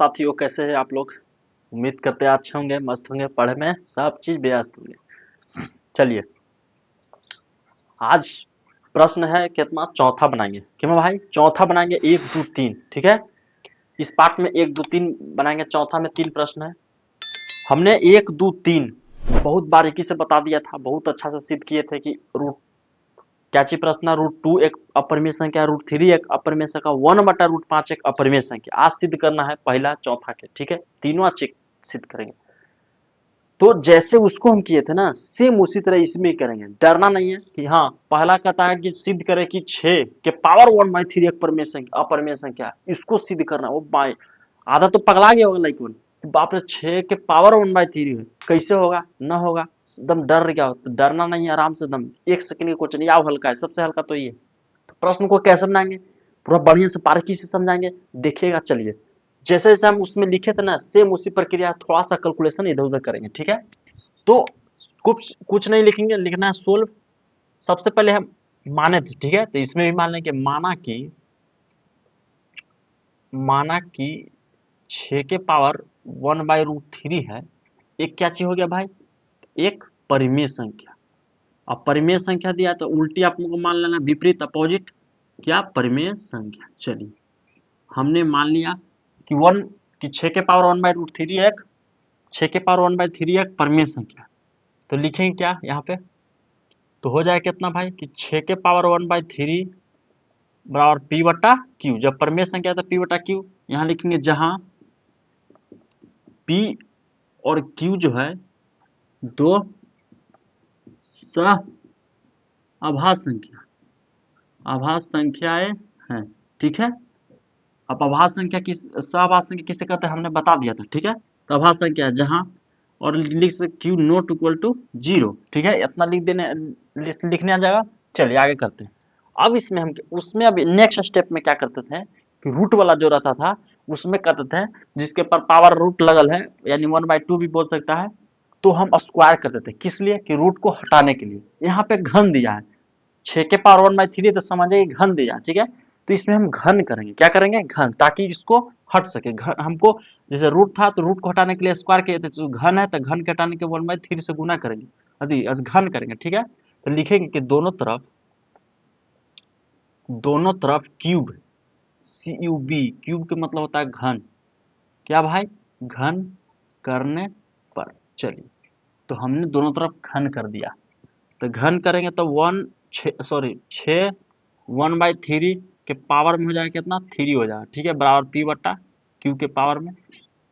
साथियों, कैसे हैं आप लोग। उम्मीद करते हैं अच्छे होंगे, मस्त होंगे, पढ़े में सब चीज व्यस्त होंगे। चलिए, आज प्रश्न है कितना, चौथा बनाएंगे। क्यों भाई, चौथा बनाएंगे 1 2 3, ठीक है। इस पार्ट में 1 2 3 बनाएंगे, चौथा में 3 प्रश्न है। हमने 1 2 3 बहुत बारीकी से बता दिया था, बहुत अच्छा से सिद्ध किए थे कि रूट क्या चीज प्रश्न, √2 एक अपरिमेय संख्या, √3 एक अपरिमेय संख्या, 1/√5 एक अपरिमेय संख्या। आज सिद्ध करना है पहला चौथा के, ठीक है। तीनों आज सिद्ध करेंगे। तो जैसे उसको हम किए थे ना, सेम उसी तरह इसमें करेंगे। डरना नहीं है कि हाँ, पहला कहता है कि सिद्ध करे कि 6 के पावर 1/3 एक परिमेय संख्या, अपरिमेय संख्या, इसको सिद्ध करना। वो बाय आधा तो पगला गया होगा लाइक वन, बाप रे 6 के पावर 1/3 है, कैसे होगा, ना होगा, एकदम डर गया हो। तो डरना नहीं है, आराम से एकदम 1 सेकंड का क्वेश्चन, या हल्का है, सबसे हल्का तो ये। तो प्रश्न को कैसे बनाएंगे, पूरा बढ़िया से बारीकी से समझाएंगे, देखिएगा। चलिए, जैसे जैसे हम उसमें लिखे थे ना, सेम उसी प्रक्रिया, थोड़ा सा कैलकुलेशन इधर उधर करेंगे, ठीक है। तो कुछ कुछ नहीं लिखेंगे, लिखना है सोल्व। सबसे पहले हम माने थे, ठीक है। तो इसमें भी मान लेंगे, माना कि 6 के पावर 1/√3 है। एक क्या चीज हो गया भाई, एक परिमेय संख्या। अब परिमेय संख्या दिया तो उल्टी आप लोगों को मान लेना, विपरीत, अपोजिट, क्या, परिमेय संख्या। चलिए, हमने मान लिया कि 6 के पावर 1/√3 एक 6 के पावर 1/3 एक परिमेय संख्या। तो लिखेंगे क्या यहाँ पे, तो हो जाए कितना भाई कि 6 के पावर 1/3 बराबर पी बटा क्यू। जब परिमेय संख्या तो पी बटा क्यू। यहाँ लिखेंगे जहां पी और क्यू जो है दो आभास संख्याएं हैं, ठीक है। अब आभास संख्या आभास संख्या किसे कहते हैं हमने बता दिया था, ठीक है। तो आभास संख्या जहां, और लिख सकते क्यू नॉट इक्वल टू 0, ठीक है। इतना लिखने आ जाएगा। चलिए आगे करते हैं। अब इसमें हम उसमें अब नेक्स्ट स्टेप में क्या करते थे कि रूट वाला जो रहता था उसमें करते थे, जिसके पर पावर रूट लगल है, यानी 1/2 भी बोल सकता है, तो हम स्क्वायर करते थे। किस लिए, कि रूट को हटाने के लिए। यहाँ पे घन दिया है, 6 के पावर 1/3 तो समझिए घन दिया, ठीक है। तो इसमें हम घन करेंगे, क्या करेंगे, घन, ताकि इसको हट सके। घन हमको जैसे रूट था तो रूट को हटाने के लिए स्क्वायर किए थे, तो घन है तो घन के हटाने के 1/3 से गुना करेंगे, यदि घन करेंगे, ठीक है। तो लिखेंगे कि दोनों तरफ क्यूब, CUB, क्यूब के मतलब होता है घन, क्या भाई, घन करने पर। चलिए, तो हमने दोनों तरफ घन कर दिया। तो घन करेंगे तो 6 1/3 के पावर में हो जाएगा कितना, 3 हो जाएगा, ठीक है, बराबर पी बटा क्यू के पावर में।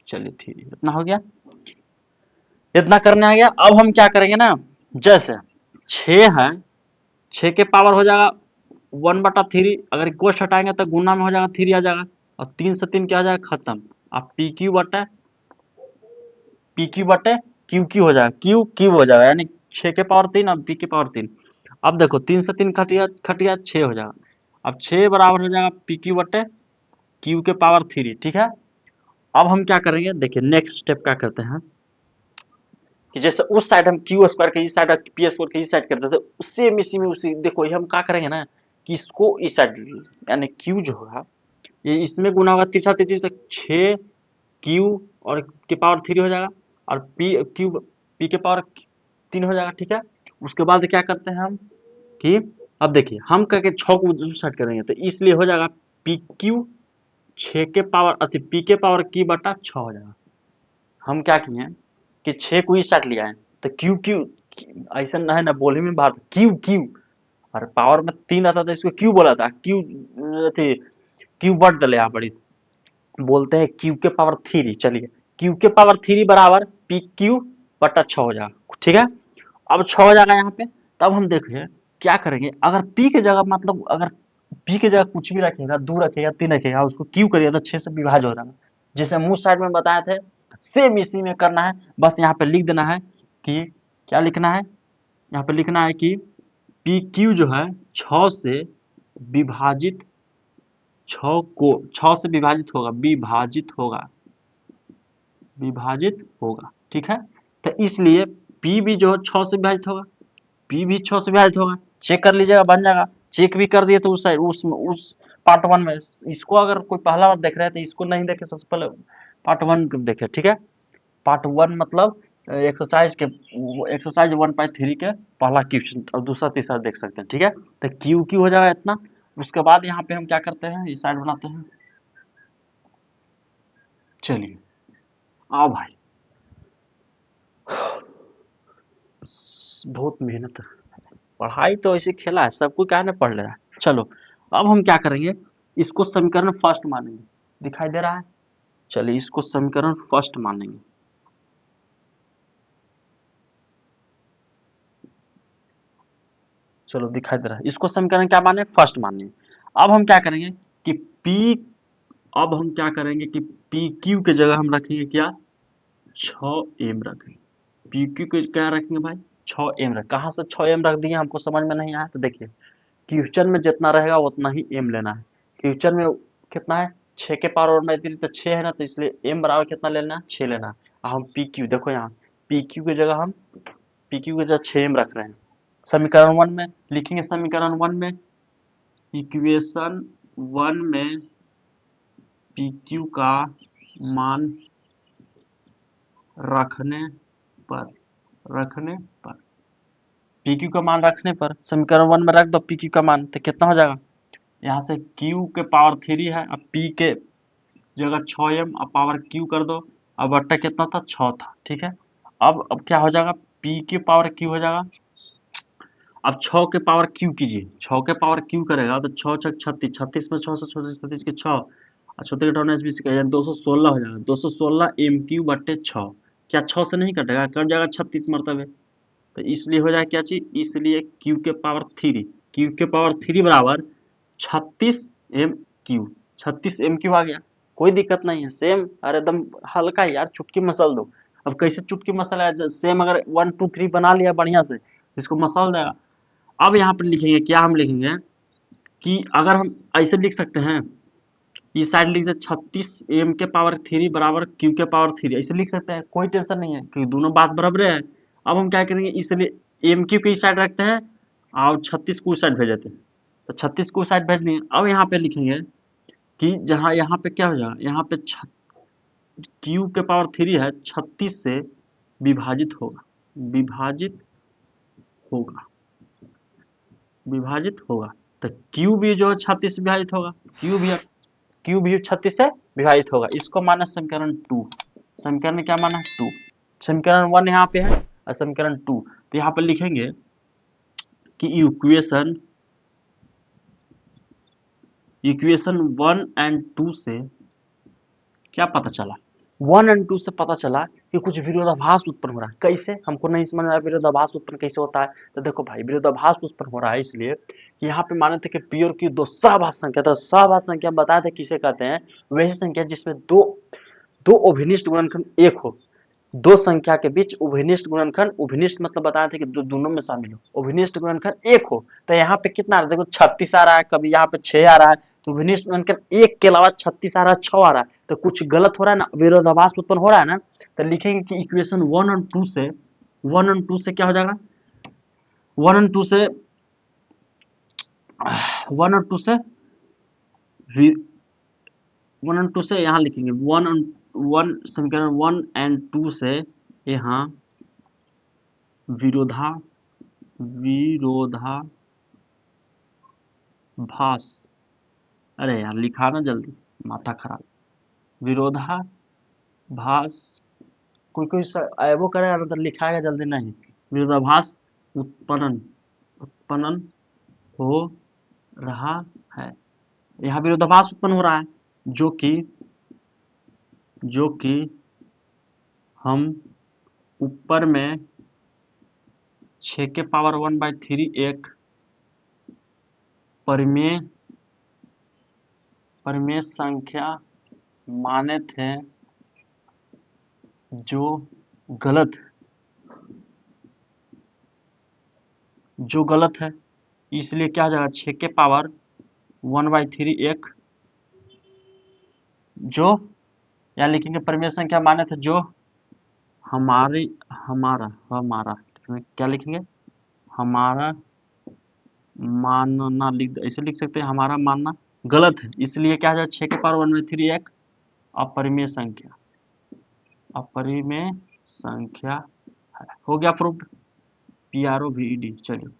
चलिए 3 इतना हो गया, इतना करने आ गया। अब हम क्या करेंगे ना, जैसे 6 है, 6 के पावर हो जाएगा 1/3, अगर कोष्ट हटाएंगे तो गुना में हो जाएगा 3 आ जाएगा, और 3 से 3 क्या हो जाएगा, खत्म। अब पी क्यू बटे क्यू क्यू हो जाएगा, क्यू क्यू हो जाएगा, यानी 6 के पावर 3 और पी के पावर 3। अब देखो 3 से 3 खटिया 6 हो जाएगा। अब 6 बराबर हो जाएगा पी क्यू बटे क्यू के पावर 3, ठीक है। अब हम क्या करेंगे, देखिए नेक्स्ट स्टेप क्या करते हैं कि जैसे उस साइड हम क्यू स्क्वायर के इस साइड, पी स्क्वायर के इस साइड करते थे, सेम इसी में उसी, देखो ये हम क्या करेंगे ना कि इसको इस साइड, यानी क्यू जो होगा ये इसमें गुना होगा, तिरछा तिरछी, तक 6 क्यू और के पावर 3 हो जाएगा, और पी के पावर 3 हो जाएगा, ठीक है। उसके बाद क्या करते हैं हम कि अब देखिए हम करके 6 को उस साइड करेंगे, तो इसलिए हो जाएगा पी क्यू 6 के पावर अति पी के पावर की बटा 6 हो जाएगा। हम क्या किए हैं कि 6 को इस साइड लिया है, तो क्यू क्यू ऐसा ना है ना, बोले में बात क्यू क्यू, और पावर में 3 आता था, इसको क्यू बोला था, क्यू थी, क्यू वर्ड डले यहाँ बड़ी, बोलते हैं क्यू के पावर 3। चलिए, क्यू के पावर 3 बराबर पी क्यू बटा 6 हो जाएगा, ठीक है। अब 6 हो जाएगा यहाँ पे। तब हम देखिए क्या करेंगे, अगर पी के जगह, मतलब अगर पी के जगह कुछ भी रखेगा, 2 रखेगा, 3 रखेगा, उसको क्यू करिए तो 6 से विभाज्य हो जाएगा। जैसे हम उस साइड में बताए थे, सेम इसी में करना है। बस यहाँ पे लिख देना है कि क्या लिखना है, यहाँ पे लिखना है कि पी क्यू जो है 6 से विभाजित, 6 से विभाजित होगा, ठीक है। तो इसलिए पी भी जो है 6 से विभाजित होगा, पी भी 6 से विभाजित होगा। चेक कर लीजिएगा, बन जाएगा। चेक भी कर दिए तो उस साइड उस पार्ट 1 में। इसको अगर कोई पहला बार देख रहे हैं तो इसको नहीं देखे, सबसे पहले पार्ट 1 देखे, ठीक है। पार्ट 1 मतलब एक्सरसाइज 1/3 के पहला क्वेश्चन और दूसरा तीसरा देख सकते हैं, ठीक है। तो क्यू क्यू हो जाएगा इतना। उसके बाद यहाँ पे हम क्या करते हैं, इस साइड बनाते हैं। चलिए आओ भाई, बहुत मेहनत है, पढ़ाई तो ऐसे खेला है, सब कोई क्या ना पढ़ ले रहा है। चलो अब हम क्या करेंगे, इसको समीकरण फर्स्ट मानेंगे, दिखाई दे रहा है। चलिए इसको समीकरण फर्स्ट मानेंगे। चलो दिखाई दे रहा है, इसको समीकरण क्या माने, फर्स्ट माने। अब हम क्या करेंगे कि पी अब हम क्या करेंगे कि पी क्यू के जगह हम रखेंगे क्या, 6m रखेंगे। पी क्यू के क्या रखेंगे भाई, 6m रख। कहाँ से 6m रख दिए, हमको समझ में नहीं आया तो देखिए, क्वेश्चन में जितना रहेगा उतना ही m लेना है। क्वेश्चन में कितना है, 6 के पावर और में 3 पे 6 है ना, तो इसलिए m बराबर कितना लेना है, 6 लेना है। अब हम पी क्यू, देखो यहाँ पी क्यू की जगह हम पी क्यू की जगह 6m रख रहे हैं। समीकरण 1 में लिखेंगे, समीकरण 1 में इक्वेशन 1 में पी क्यू का मान रखने पर पी क्यू का मान रखने पर समीकरण 1 में रख दो पी क्यू का मान, तो कितना हो जाएगा, यहाँ से q के पावर 3 है, अब p के जगह 6m, अब पावर q कर दो, अब बट्टा कितना था, 6 था, ठीक है। अब क्या हो जाएगा, p के पावर q हो जाएगा। अब 6 के पावर q कीजिए, 6 के पावर q करेगा तो 6 छक 36, 36 में 6 से 36 के 6 और छोटे घटाना 20 का 216 हो जाएगा, 216 m³ बट्टे 6। क्या 6 से नहीं कटेगा, कट जाएगा 36 मरतबे। तो इसलिए हो जाए क्या चीज, इसलिए q के पावर 3, q के पावर 3 बराबर 36 m³, 36 m³ आ गया, कोई दिक्कत नहीं है, सेम अरे एकदम हल्का यार, चुटकी मसल दो। अब कैसे चुटकी मसल है, सेम अगर 1 2 3 बना लिया बढ़िया से, इसको मसल देगा। अब यहाँ पर लिखेंगे क्या, हम लिखेंगे कि अगर हम ऐसे लिख सकते हैं, इस साइड लिख सकते 36 m के पावर 3 बराबर q के पावर 3, ऐसे लिख सकते हैं, कोई टेंशन नहीं है क्योंकि दोनों बात बराबर है। अब हम क्या करेंगे, इसलिए m³ की साइड रखते हैं और 36 को उस साइड भेज देते हैं, तो 36 को उस साइड भेज देंगे। अब यहाँ पे लिखेंगे कि जहाँ यहाँ पे क्या हो जाएगा, यहाँ पे q के पावर 3 है, 36 से विभाजित होगा, होगा विभाजित होगा। तो q भी जो है 36 से विभाजित होगा, q भी 36 से विभाजित होगा। इसको माना समीकरण 2, समीकरण क्या माना 2, समीकरण 1 यहाँ पे है और समीकरण 2, तो यहाँ पे लिखेंगे कि इक्वेशन 1 एंड 2 से क्या पता चला, 1 एंड 2 से पता चला कि कुछ विरोधाभास उत्पन्न हो रहा है। कैसे, हमको नहीं समझ में आया विरोधाभास उत्पन्न कैसे होता है। तो देखो भाई, विरोधाभास उत्पन्न हो रहा है इसलिए कि यहाँ पे माने थे कि पी और क्यू दो सहभास संख्या, तो सहभास संख्या बताए थे किसे कहते हैं, वैसी संख्या जिसमें दो अभिनिष्ट गुणनखंड एक हो, दो संख्या के बीच उभयनिष्ठ गुणनखंड, उभयनिष्ठ मतलब बताए थे कि दोनों में शामिल हो, उभयनिष्ठ गुणनखंड एक हो। तो यहाँ पे कितना आ रहा है, देखो 36 आ रहा है, कभी यहाँ पे 6 आ रहा है, तो उभयनिष्ठ गुणनखंड एक के अलावा 36 आ रहा है, 6 आ रहा है, तो कुछ गलत हो रहा है ना, विरोधाभास उत्पन्न हो रहा है ना। तो लिखेंगे कि इक्वेशन 1 और 2 से, 1 और 2 से क्या हो जाएगा, 1 और 2 से 1 और 2 से 1 और 2 से यहाँ लिखेंगे 1 समीकरण 1 एंड 2 से यहाँ विरोधाभास, अरे यार लिखा ना जल्दी, माथा खराब, विरोधाभास, कोई वो करेगा ना तो लिखाएगा जल्दी नहीं, विरोधाभास उत्पन्न हो रहा है, यहाँ विरोधाभास उत्पन्न हो रहा है, जो कि हम ऊपर में 6 के पावर 1/3 एक परिमेय संख्या माने थे, जो गलत है, इसलिए क्या हो जाएगा, 6 के पावर 1/3 एक, जो यहाँ लिखेंगे परिमेय संख्या माने थे, जो हमारा क्या लिखेंगे, हमारा मानना, ऐसे लिख सकते हैं, हमारा मानना गलत है, इसलिए क्या हो जाएगा, 6 के पावर 1/3 एक अपरिमेय संख्या, अपरिमेय संख्या है। हो गया प्रूफ, PROVED। चलिए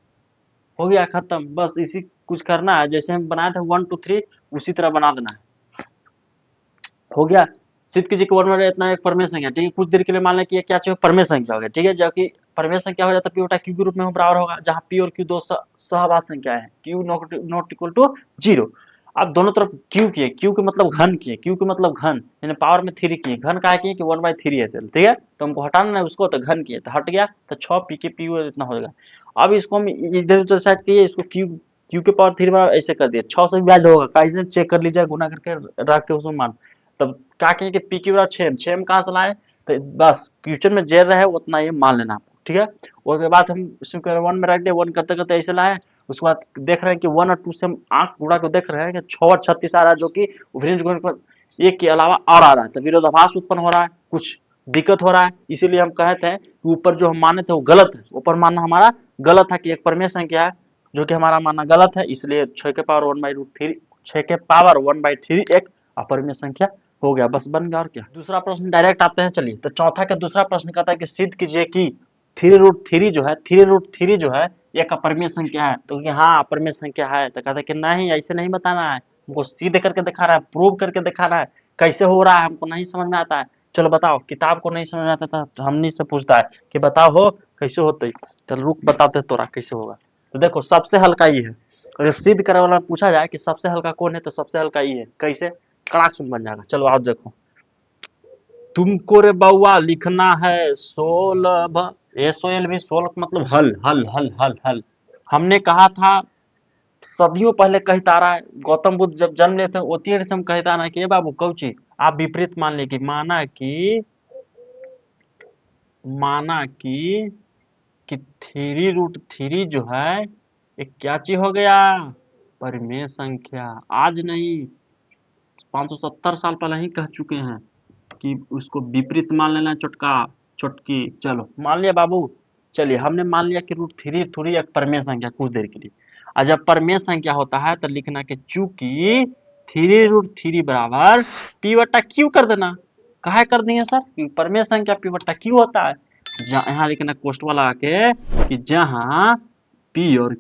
हो गया खत्म, बस इसी कुछ करना है, जैसे हम बनाए थे 1 2 3 उसी तरह बना देना है। हो गया। सिद्ध कीजिए कि 1 इतना एक परमेय संख्या, ठीक है। कुछ देर के लिए मान लें कि ये क्या चाहिए, परमेय संख्या हो गया, ठीक है। जबकि परमेय संख्या हो जाता है P बटा Q के रूप में बराबर होगा, जहाँ P और Q दो सहवास संख्या है, Q नॉट इक्वल टू 0। अब दोनों तरफ Q किए, Q के मतलब घन किए, Q के मतलब घन यानी पावर में 3 किए, घन का किए कि 1/3 है, ठीक है। तो हमको हटाना है उसको, तो घन किए तो हट गया, तो 6 P के PU इतना हो जाएगा। अब इसको हम इधर उधर साइड किए, इसको Q के पावर 3 बार ऐसे कर दिया, 6 से विभाज्य होगा, कैसे चेक कर लीजिए, गुना करके रख के उसमें मान। तब क्या कहें कि पी क्यू बराबर 6 में कहाँ से लाए, तो बस क्वेश्चन में जे रहे उतना ये मान लेना आपको, ठीक है। उसके बाद हम इसमें 1 में रख दिया, 1 करते करते ऐसे लाए। उसके बाद देख रहे हैं कि 1 और 2 से हम आंख उड़ा के देख रहे हैं कि 6 और 36 आ रहा है, जो कि विभिन्न गुणन एक के अलावा और आ रहा है, तो विरोधाभास उत्पन्न हो रहा है, कुछ दिक्कत हो रहा है। इसीलिए हम कहे थे कि ऊपर जो हम माने थे वो गलत है, ऊपर मानना हमारा गलत है कि एक परमेय संख्या है, जो कि हमारा मानना गलत है। इसलिए 6 के पावर 1/√3, 6 के पावर 1/3 एक अपरिमेय संख्या हो गया, बस बन गया। और क्या, दूसरा प्रश्न डायरेक्ट आते हैं। चलिए, तो चौथा का दूसरा प्रश्न कहता है कि सिद्ध कीजिए कि 3√3 जो है, 3√3 जो है एक अपरिमेय संख्या है। तो कि हाँ अपरिमेय संख्या है, तो कहता है कि नहीं ऐसे नहीं बताना है, हमको सिद्ध करके दिखा रहा है, प्रूव करके दिखा रहा है। कैसे हो रहा है हमको नहीं समझ में आता है, चलो बताओ। किताब को नहीं समझ में आता था तो हमनी से पूछता है कि बताओ हो कैसे होते, चल रुक बताते तोरा कैसे होगा। तो देखो सबसे हल्का ये है, अगर सिद्ध करे वाला पूछा जाए कि सबसे हल्का कौन है, तो सबसे हल्का ये है। कैसे, कड़ाक सुन बन जाएगा। चलो आप देखो, तुमको रे बउआ लिखना है 16, SOLV 16 मतलब हल हल हल हल हल। हमने कहा था सदियों पहले कहता रहा है, गौतम बुद्ध जब जन्म लेते हैं ओती से हम कहता ना कि बाबू कौची आप विपरीत मान ले कि माना कि 3√3 जो है एक क्या चीज हो गया, परिमेय संख्या। आज नहीं, 570 साल पहले ही कह चुके हैं कि उसको विपरीत मान लेना, चुटका चुटकी। चलो मान लिया बाबू, चलिए हमने मान लिया कि √3 थोड़ी एक परमेय संख्या कुछ देर के लिए। और जब परमेय संख्या होता है तो लिखना कि चूंकि 3√3 बराबर P बटा Q कर देना। काहे कर दिए सर, क्योंकि परमेय संख्या P बटा Q होता है। यहाँ लिखना कोष्टवा लगा के कि जहां P और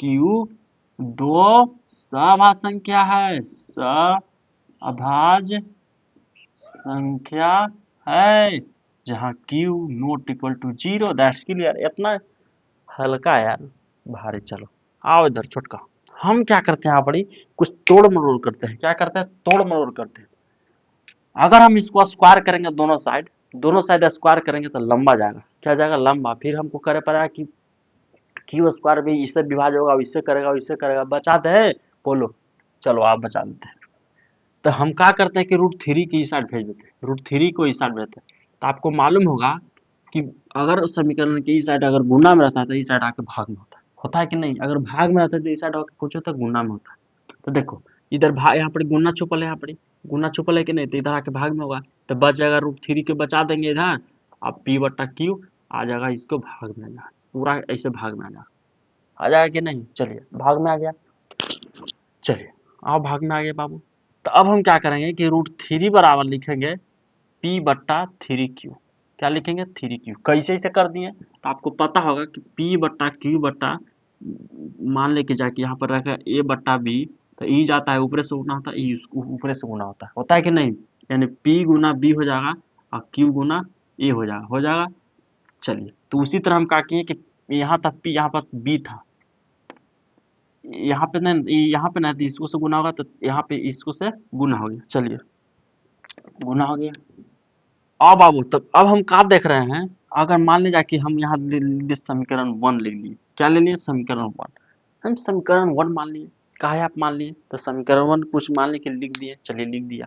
Q दो सभाज्य संख्या है, सभाज्य संख्या है, जहां Q not equal to 0, that's clear. इतना हल्का है यार, भारी। चलो आओ इधर छोटका, हम क्या करते हैं यहाँ बड़ी कुछ तोड़ मरोड़ करते हैं। क्या करते हैं, तोड़ मरोड़ करते हैं। अगर हम इसको स्क्वायर करेंगे दोनों साइड स्क्वायर करेंगे तो लंबा जाएगा, क्या जाएगा, लंबा। फिर हमको करे पड़ा कि क्यू स्क्वायर भी इससे विभाज्य होगा, इससे करेगा, बचा दे बोलो। चलो आप बचा देते हैं। तो हम क्या करते हैं कि √3 की इस साइड भेज देते हैं, √3 को इस साइड भेजते हैं। तो आपको मालूम होगा कि अगर समीकरण के इस साइड अगर गुना में रहता है तो इस साइड आके भाग में होता है कि नहीं। अगर भाग में रहता है तो इस साइड आके कुछ होता है, गुना में होता है। तो देखो इधर भाग, यहाँ पर गुना छुपल है, यहाँ पर गुना छुपल है कि नहीं, तो इधर आके भाग में होगा। तो बच जाएगा √3 के बचा देंगे इधर, अब P बटा Q आ जाएगा, इसको भाग में आ जाएगा, पूरा ऐसे भाग में आ जाएगा कि नहीं। चलिए भाग में आ गया, चलिए आओ भाग में आ गया बाबू। तो अब हम क्या करेंगे कि √3 बराबर लिखेंगे P बट्टा 3Q। क्या लिखेंगे, 3Q। कैसे इसे कर दिए, तो आपको पता होगा कि P बट्टा Q बट्टा, मान लेके जाके यहाँ पर रखा A बट्टा B, तो E जाता है ऊपर से गुना होता है, E ऊपर से गुना होता है कि नहीं। यानी P गुना B हो जाएगा और Q गुना A हो जाएगा। चलिए तो उसी तरह हम क्या किए कि यहाँ तक P, यहाँ पर B था, यहाँ पे नहीं तो इसको से गुना होगा, तो यहाँ पे इसको से गुना हो गया। चलिए गुना हो गया। अब बाबू तब अब हम क्या देख रहे हैं, अगर मान लीजिए कि हम यहाँ समीकरण 1 लिख लिए। क्या ले लिए, समीकरण 1। हम समीकरण 1 मान लिए, काहे आप मान लिए, तो समीकरण 1 कुछ मान लेके लिख दिए। चलिए लिख दिया,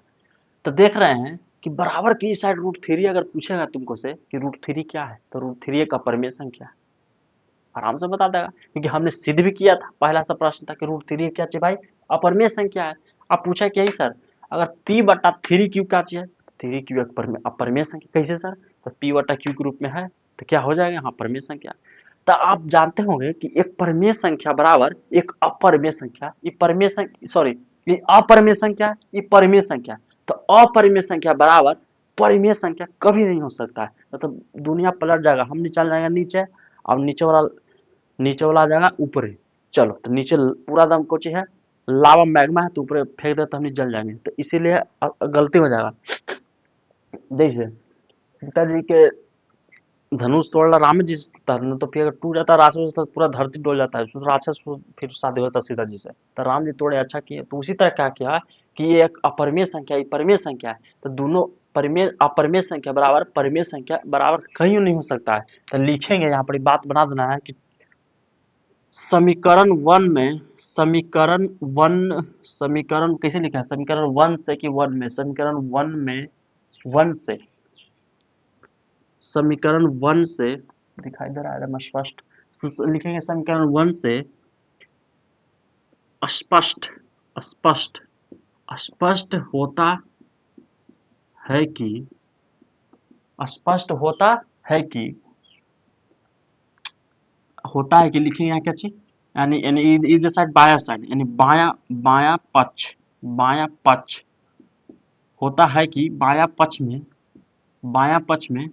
तो देख रहे हैं कि बराबर की साइड √3 अगर पूछेगा तुमको से कि √3 क्या है, तो √3 एक अपरिमेय संख्या है, आराम से बता देगा, क्योंकि हमने सिद्ध भी किया था। पहला सा प्रश्न था कि √3 क्या चाहिए भाई, अपरिमेय संख्या है। अब पूछा क्या ही सर, अगर P बटा 3Q क्या चाहिए, 3Q एक अपरिमेय संख्या। कैसे सर, तो P बटा Q के रूप में है, तो क्या हो जाएगा यहाँ परिमेय संख्या। तो आप जानते होंगे कि एक परिमेय संख्या बराबर एक अपरिमेय संख्या, ये परिमेय संख्या, सॉरी ये अपरिमेय संख्या, ये परिमेय संख्या। तो अपरिमेय संख्या बराबर अपरिमेय संख्या कभी नहीं हो सकता है, मतलब दुनिया पलट जाएगा, हम चल जाएगा नीचे और नीचे वाला आ जाएगा ऊपर। चलो तो नीचे पूरा दम कुछ है, लावा मैग्मा है तो ऊपर फेंक दे तो हम जल जाएंगे, तो इसीलिए गलती हो जाएगा। देखिए सीता जी के धनुष तोड़ना राम जी से था, तो फिर अगर टूट जाता राक्षस तो पूरा धरती डोल जाता है, तो राक्षस को फिर शादी होता सीता जी से, तो राम जी तोड़े अच्छा किए। तो उसी तरह क्या किया कि ये एक अपरिमेय संख्या है, परिमेय संख्या है, तो दोनों परिमेय अपरिमेय संख्या बराबर परिमेय संख्या बराबर कहीं नहीं हो सकता है। तो लिखेंगे यहाँ पर बात बना देना है कि समीकरण कैसे लिखा है, समीकरण वन से कि वन में, समीकरण वन से, समीकरण वन से दिखाई दे रहा है स्पष्ट, लिखेंगे समीकरण वन से स्पष्ट स्पष्ट स्पष्ट होता है कि स्पष्ट होता है कि लिखेंगे यहाँ क्या चीज, यानी इधर साइड बाया साइड, यानी बाया पक्ष होता है कि बाया पक्ष में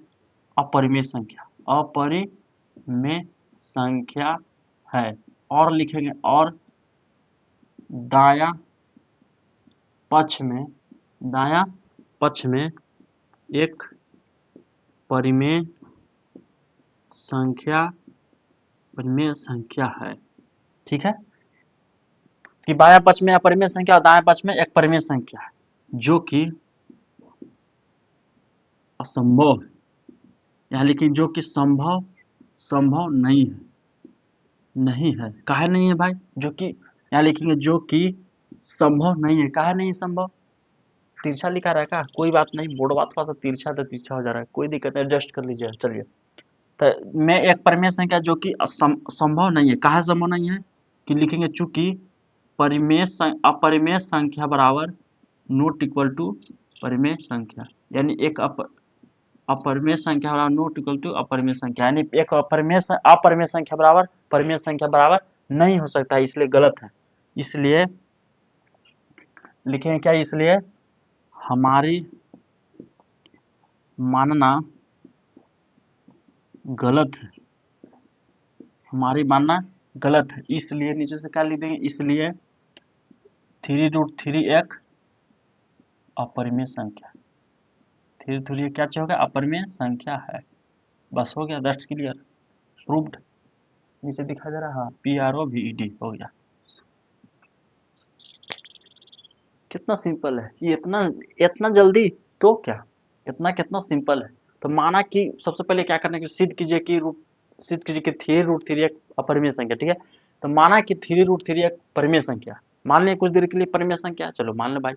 अपरिमेय संख्या है, और लिखेंगे और दाया पक्ष में एक परिमेय संख्या है। ठीक है, कि बाया पक्ष में अपरिमेय संख्या और दाया पक्ष में एक परिमेय संख्या है, जो कि असंभव है, यहाँ लेकिन जो कि संभव नहीं है। काहे नहीं है भाई, जो कि यहाँ लिखेंगे जो कि संभव नहीं है, काहे नहीं संभव, तिरछा लिखा रहेगा, कोई बात नहीं, बोर्ड बात थोड़ा सा तिरछा तो तिरछा हो जा रहा है, कोई दिक्कत नहीं, एडजस्ट कर लीजिए। चलिए, तो मैं एक परिमेय संख्या जो कि संभव नहीं है, काहे संभव नहीं है कि लिखेंगे चूंकि अपरिमेय संख्या बराबर नॉट इक्वल टू परिमेय संख्या, यानी एक अपरिमेय संख्या बराबर नॉट इक्वल टू अपरिमेय संख्या, यानी एक अपरिमेय संख्या बराबर परिमेय संख्या बराबर नहीं हो सकता है, इसलिए गलत है। इसलिए लिखेंगे क्या, इसलिए हमारी मानना गलत है, हमारी मानना गलत है। इसलिए नीचे से क्या लिख देंगे, इसलिए 3√3 एक अपरिमेय संख्या, 3√3 क्या चाहिए होगा, अपरिमेय संख्या है। बस हो गया, दैट्स क्लियर, प्रूव्ड। नीचे दिखा दे रहा है PROVED, हो गया। कितना सिंपल है ये, इतना जल्दी, तो क्या कितना सिंपल है। तो माना कि सबसे पहले क्या करना है कि सिद्ध कीजिए कि 3√3 एक अपरिमेय संख्या, ठीक है। तो माना कि 3√3 एक परिमेय संख्या, मान लिया कुछ देर के लिए परिमेय संख्या, चलो मान ले भाई।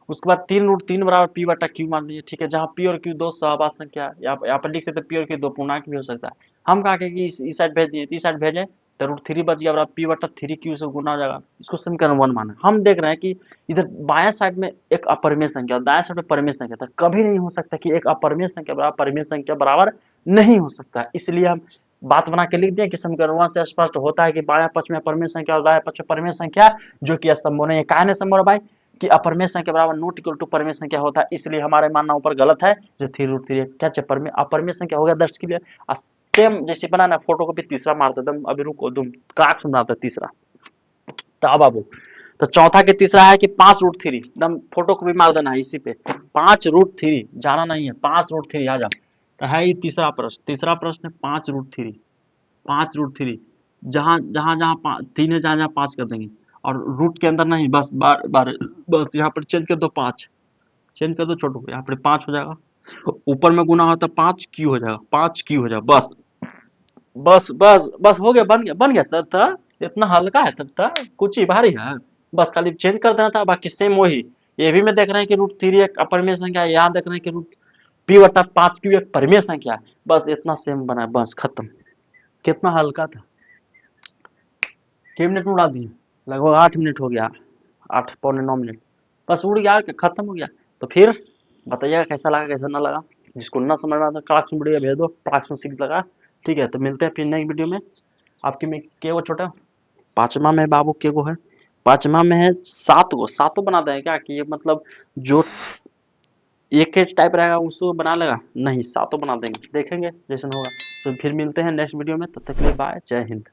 उसके बाद 3√3 बराबर P बटा Q मान लीजिए, ठीक है, जहाँ P और Q दो सहवास संख्या है, यहाँ पर लिख सकते P और Q दो पूर्णांक भी हो सकता है। हम कहा कि इस साइड भेज दिए, इस साइड भेजे तो √3 बच गया, बराबर P बटा 3Q से गुना हो जाएगा, इसको समीकरण 1 माना। हम देख रहे हैं कि इधर बाया साइड में एक अपरिमेय संख्या और दाया साइड में परिमेय संख्या था, कभी नहीं हो सकता कि एक अपरिमेय संख्या बराबर परिमेय संख्या बराबर नहीं हो सकता, इसलिए हम बात बना के लिख दिया कि समीकरण 1 से स्पष्ट होता है कि बाया पक्ष में परिमेय संख्या और दाया पक्ष में परिमेय संख्या जो कि असंभव नहीं है। काहे नहीं संभव है भाई, कि अपरिमेय संख्या बराबर नॉट इक्वल टू परिमेय संख्या होता है, इसलिए हमारे मानना ऊपर गलत है, जो 3√3 क्या चाहिए अपरिमेय संख्या हो गया, दर्ज के लिए। सेम जैसे बनाना फोटो को भी तीसरा मारते दम, अभी रुको तुम क्लास में बनाते तीसरा, तो अब बाबू तो चौथा के तीसरा है कि 5√3, एकदम फोटो को भी मार देना है इसी पे, 5√3 जाना नहीं है, 5√3 आ जाओ। तो है ये तीसरा प्रश्न है 5√3 जहां जहां 3 है, जहां 5 कर देंगे, और रूट के अंदर नहीं, बस बस यहाँ पर चेंज कर दो, 5 चेंज कर दो छोटू, यहाँ पर 5 हो जाएगा, ऊपर में गुना होता 5Q हो जाएगा, 5Q हो जाएगा, बस हो गया, बन गया सर। था इतना हल्का है, तब था कुछ ही भारी है, बस खाली चेंज कर देना था, बाकी सेम वही। ये भी में देख रहे हैं कि √3 एक अपरिमेय संख्या है, यहाँ देख रहे हैं कि P बटा 5Q एक परिमेय संख्या है, बस इतना सेम बना, बस खत्म। कितना हल्का था, 6 मिनट में उड़ा दिए, लगभग 8 मिनट हो गया, 8 पौने 9 मिनट, बस उड़ गया, खत्म हो गया। तो फिर बताइएगा कैसा लगा कैसा ना लगा, जिसको ना समझ में आता क्लास में बढ़िया भेज दो, क्लास में सीख लगा। ठीक है, तो मिलते हैं फिर नई वीडियो में। आपके में के वो छोटा, पांचवा में बाबू के गो है, पांचवा में है 7 गो, 7 बना दें क्या, कि ये मतलब जो एक ही टाइप रहेगा उसको बना लेगा, नहीं सातों बना देंगे, देखेंगे जैसन होगा। तो फिर मिलते हैं नेक्स्ट वीडियो में, तब तक के लिए बाय, जय हिंद।